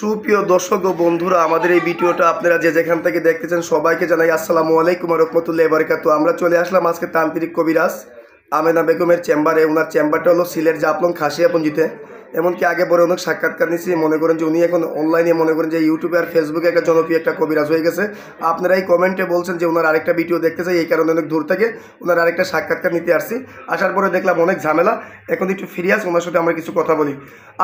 সুপ্রিয় দর্শক ও বন্ধুরা, আমাদের এই ভিডিওটা আপনারা যে যেখান থেকে দেখতেছেন সবাইকে জানাই আসসালামু আলাইকুম ওয়া রাহমাতুল্লাহি ওয়া বারাকাতুহু। আমরা চলে আসলাম আজকে তান্ত্রিক কবিরাজ আমেনা বেগমের চেম্বারে। ওনার চেম্বারটা হলো সিলেট জাফলং খাসিয়াপুঞ্জিতে। এমনকি আগে পরে অনেক সাক্ষাৎকার নিচ্ছি। মনে করেন যে উনি এখন অনলাইনে মনে করেন যে ইউটিউবে আর ফেসবুকে একটা জনপ্রিয় একটা কবিরাজ হয়ে গেছে। আপনারা এই কমেন্টে বলছেন যে ওনার আরেকটা ভিডিও দেখতে চাই, এই কারণে অনেক দূর থেকে ওনার আরেকটা সাক্ষাৎকার নিতে আসছি। আসার পরে দেখলাম অনেক ঝামেলা, এখন একটু ফিরে আসি, ওনার সাথে আমরা কিছু কথা বলি।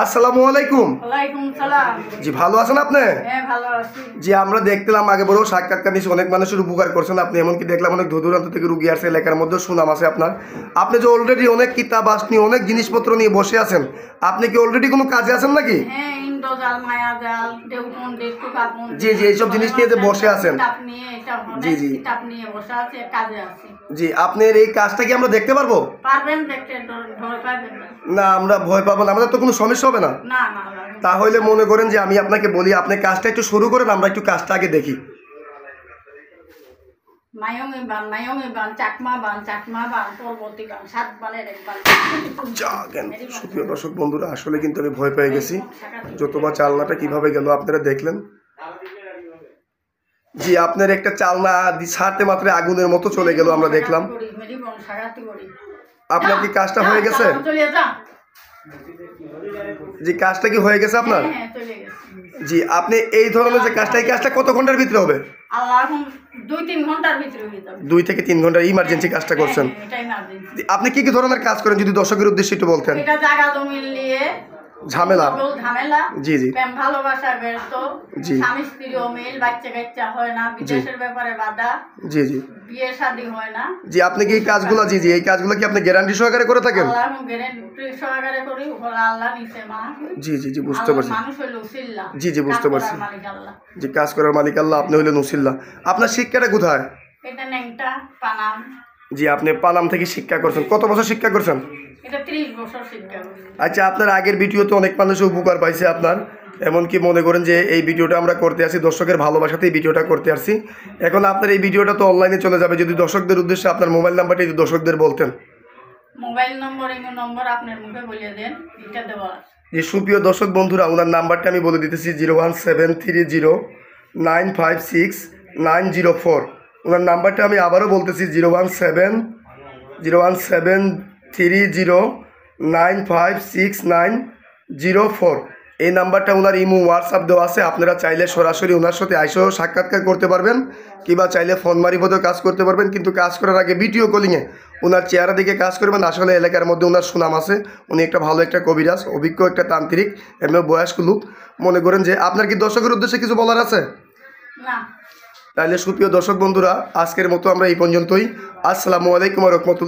আসসালামু আলাইকুম। ওয়ালাইকুম সালাম। জি, ভালো আছেন আপনি? হ্যাঁ, ভালো আছি। জি, আমরা দেখলাম আগে বড় সাক্ষাৎকার নিচ্ছি, অনেক মানুষের উপকার করছেন আপনি। এমনকি দেখলাম অনেক দূর দূরান্ত থেকে রুগী আসছে, এলাকার মধ্যে সুনাম আছে আপনার। আপনি যে অলরেডি অনেক কিতাব আসনি, অনেক জিনিসপত্র নিয়ে বসে আছেন, আপনি কি অলরেডি কোনো কাজে আছেন নাকি? হ্যাঁ, ইন্দ্রজাল, মায়াজাল, দেবকুণ্ডে, টুকাকুণ্ড। জি জি, এইসব জিনিস নিয়ে যে বসে আছেন। জি জি, কিতাব নিয়ে বসে আছে, কাজে আছি। জি, আপনার এই কাজটা কি আমরা দেখতে পারবো? পারবেন দেখতে, ভয় পাবেন না। না, আমরা ভয় পাবো না, আমাদের তো কোনো সমস্যা হবে না। না না, তাহলে মনে করেন যে আমি আপনাকে বলি, আপনি কাজটা একটু শুরু করেন, আমরা একটু কাজটা আগে দেখি। মায়ঙে বান, চাকমা বান, পরবর্তী বান, 7 বানের 1 বান। সুপ্রিয় দর্শক বন্ধুরা, আসলে কিন্তু আমি ভয় পেয়ে গেছি। যতবার চালনাটা কিভাবে গেল আপনারা দেখলেন। জি, আপনার একটা চালনা ছাড়তে মাত্র আগুনের মতো চলে গেল, আমরা দেখলাম। আপনার কি কাজটা হয়ে গেছে? জি, কাজটা কি হয়ে গেছে আপনার? জি, আপনি এই ধরনের যে কাজটা, এই কাজটা কত ঘন্টার ভিতরে হবে? 2-3 ঘন্টার ভিতরে হয়ে যাবে। 2 থেকে 3 ঘন্টার ইমার্জেন্সি কাজটা করছেন। আপনি কি কি ধরনের কাজ করেন যদি দর্শকের উদ্দেশ্যে একটু বলতেন? এটা জায়গা জমি নিয়ে ঝামেলা। জি জি, প্রেম ভালোবাসা ব্যস্ত, জি, স্বামী স্ত্রীও মিল, বাচ্চা কাচ্চা হয় না, বিদেশের ব্যাপারে বাধা, জি জি, বিয়ে শাদী হয় না। জি, আপনি কি এই কাজগুলো, জি জি, এই কাজগুলো কি আপনি গ্যারান্টি সহকারে করে থাকেন? আল্লাহ গ্যারান্টি সহকারে করি, আল্লাহ নিছে মা। জি জি জি, বুঝতে পারছি। মানুষ হইল উসিল্লা। জি জি, বুঝতে পারছি। মালিক আল্লাহ। জি, কাজ করার মালিক আল্লাহ, আপনি হইলেন উসিল্লা। আপনার শিক্ষাটা কোথায়? এটা নেংটা পানাম। জি, আপনি পানাম থেকে শিক্ষা করছেন। কত বছর শিক্ষা করছেন? এটা 30 বছর শিক্ষা করছি। আচ্ছা, আপনার আগের ভিডিওতে অনেক মানুষ উপকার পাইছে আপনার। এমনকি মনে করেন যে এই ভিডিওটা আমরা করতে আসি দর্শকের ভালোবাসাতেই ভিডিওটা করতে আসছি। এখন আপনার এই ভিডিওটা তো অনলাইনে চলে যাবে, যদি দর্শকদের উদ্দেশ্যে আপনার মোবাইল নাম্বারটা যদি দর্শকদের বলতেন। মোবাইল নম্বর আপনার মুখে বলে দেন, এটা দেওয়া আছে। যে সুপ্রিয় দর্শক বন্ধুরা, ওনার নাম্বারটা আমি বলে দিতেছি 01730956904। ওনার নাম্বারটা আমি আবারও বলতেছি 01730956904। এই নাম্বারটা ওনার ইমো হোয়াটসঅ্যাপ দেওয়া আছে। আপনারা চাইলে সরাসরি ওনার সাথে আইসেও সাক্ষাৎকার করতে পারবেন, কিংবা চাইলে ফোন মারিফতেও কাজ করতে পারবেন। কিন্তু কাজ করার আগে ভিডিও কলিংয়ে ওনার চেহারা দিকে কাজ করবেন। আসলে এলাকার মধ্যে ওনার সুনাম আছে, উনি একটা ভালো একটা কবিরাজ, অভিজ্ঞ একটা তান্ত্রিক, এমনি বয়স্ক লোক। মনে করেন যে আপনার কি দর্শকের উদ্দেশ্যে কিছু বলার আছে? না। তাহলে সুপ্রিয় দর্শক বন্ধুরা, আজকের মতো আমরা এই পর্যন্তই। আসসালামু আলাইকুম ওয়া রাহমাতুল্লাহ।